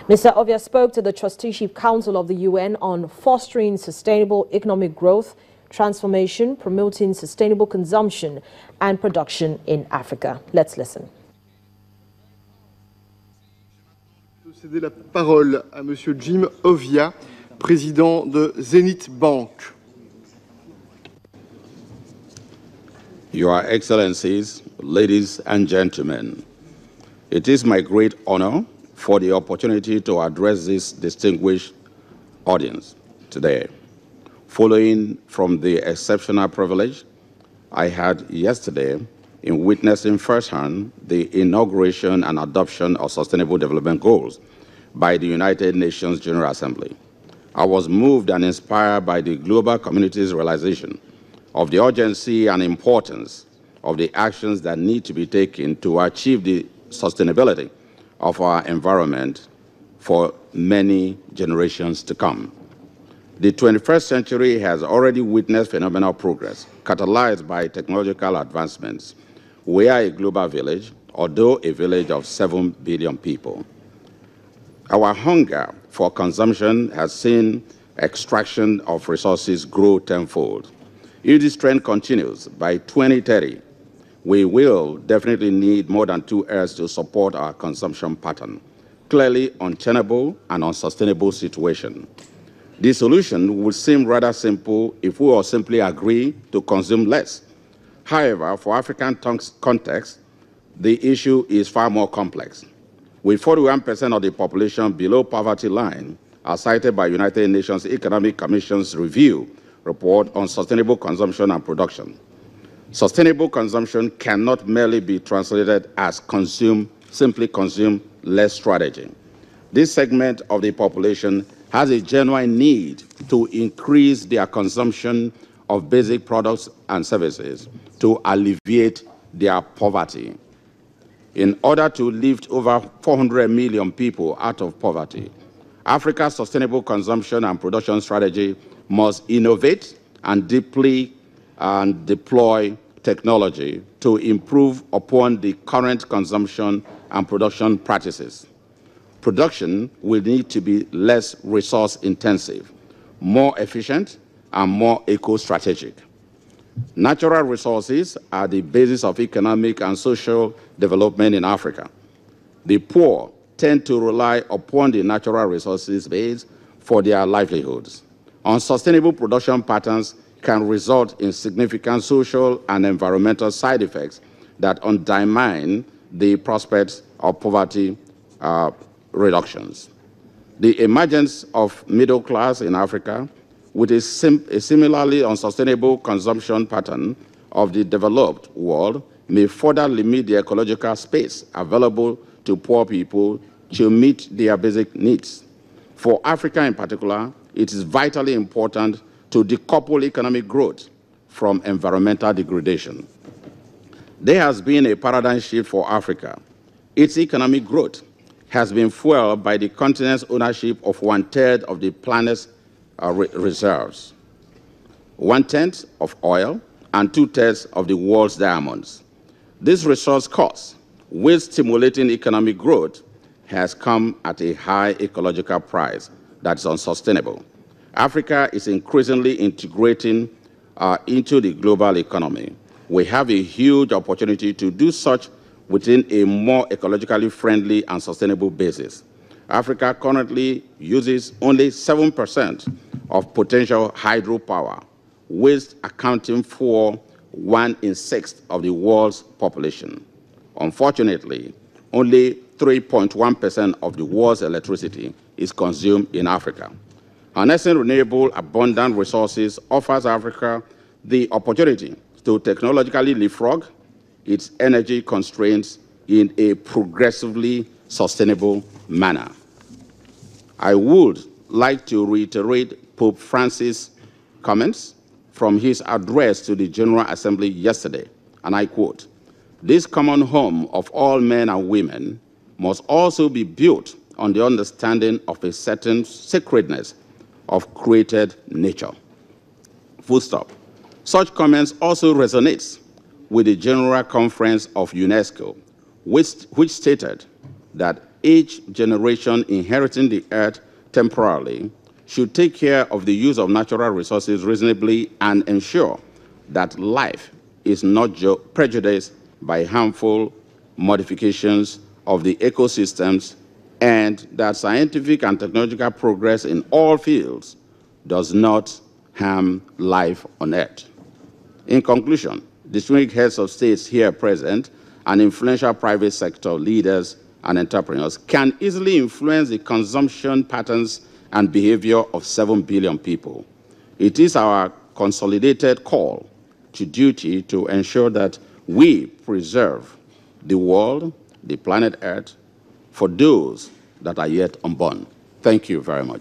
Mr. Ovia spoke to the Trusteeship Council of the UN on fostering sustainable economic growth, transformation, promoting sustainable consumption and production in Africa. Let's listen. Je vais céder la parole à Monsieur Jim Ovia, président de Zenith Bank. Your Excellencies, ladies and gentlemen, it is my great honor for the opportunity to address this distinguished audience today, following from the exceptional privilege I had yesterday in witnessing firsthand the inauguration and adoption of Sustainable Development Goals by the United Nations General Assembly. I was moved and inspired by the global community's realization of the urgency and importance of the actions that need to be taken to achieve the sustainability of our environment for many generations to come. The 21st century has already witnessed phenomenal progress, catalyzed by technological advancements. We are a global village, although a village of 7 billion people. Our hunger for consumption has seen extraction of resources grow tenfold. If this trend continues, by 2030, we will definitely need more than 2 Earths to support our consumption pattern. Clearly untenable and unsustainable situation. The solution would seem rather simple if we all simply agree to consume less. However, for African context, the issue is far more complex. With 41% of the population below poverty line, as cited by United Nations Economic Commission's review report on sustainable consumption and production. Sustainable consumption cannot merely be translated as simply consume less strategy. This segment of the population has a genuine need to increase their consumption of basic products and services to alleviate their poverty. In order to lift over 400 million people out of poverty, Africa's sustainable consumption and production strategy must innovate and deeply deploy technology to improve upon the current consumption and production practices. Production will need to be less resource intensive, more efficient, and more eco-strategic. Natural resources are the basis of economic and social development in Africa. The poor tend to rely upon the natural resources base for their livelihoods. Unsustainable production patterns can result in significant social and environmental side effects that undermine the prospects of poverty reductions. The emergence of middle class in Africa with a similarly unsustainable consumption pattern of the developed world may further limit the ecological space available to poor people to meet their basic needs. For Africa in particular, it is vitally important to decouple economic growth from environmental degradation. There has been a paradigm shift for Africa. Its economic growth has been fueled by the continent's ownership of 1/3 of the planet's reserves, 1/10 of oil, and 2/3 of the world's diamonds. This resource cost, while stimulating economic growth, has come at a high ecological price that is unsustainable. Africa is increasingly integrating into the global economy. We have a huge opportunity to do such within a more ecologically friendly and sustainable basis. Africa currently uses only 7% of potential hydropower, waste accounting for 1 in 6 of the world's population. Unfortunately, only 3.1% of the world's electricity is consumed in Africa. Harnessing renewable, abundant resources offers Africa the opportunity to technologically leapfrog its energy constraints in a progressively sustainable manner. I would like to reiterate Pope Francis' comments from his address to the General Assembly yesterday, and I quote, "This common home of all men and women must also be built on the understanding of a certain sacredness of created nature." Full stop. Such comments also resonates with the General Conference of UNESCO, which stated that each generation inheriting the earth temporarily should take care of the use of natural resources reasonably and ensure that life is not prejudiced by harmful modifications of the ecosystems, and that scientific and technological progress in all fields does not harm life on Earth. In conclusion, distinguished heads of states here present and influential private sector leaders and entrepreneurs can easily influence the consumption patterns and behavior of 7 billion people. It is our consolidated call to duty to ensure that we preserve the world, the planet Earth, for those that are yet unborn. Thank you very much.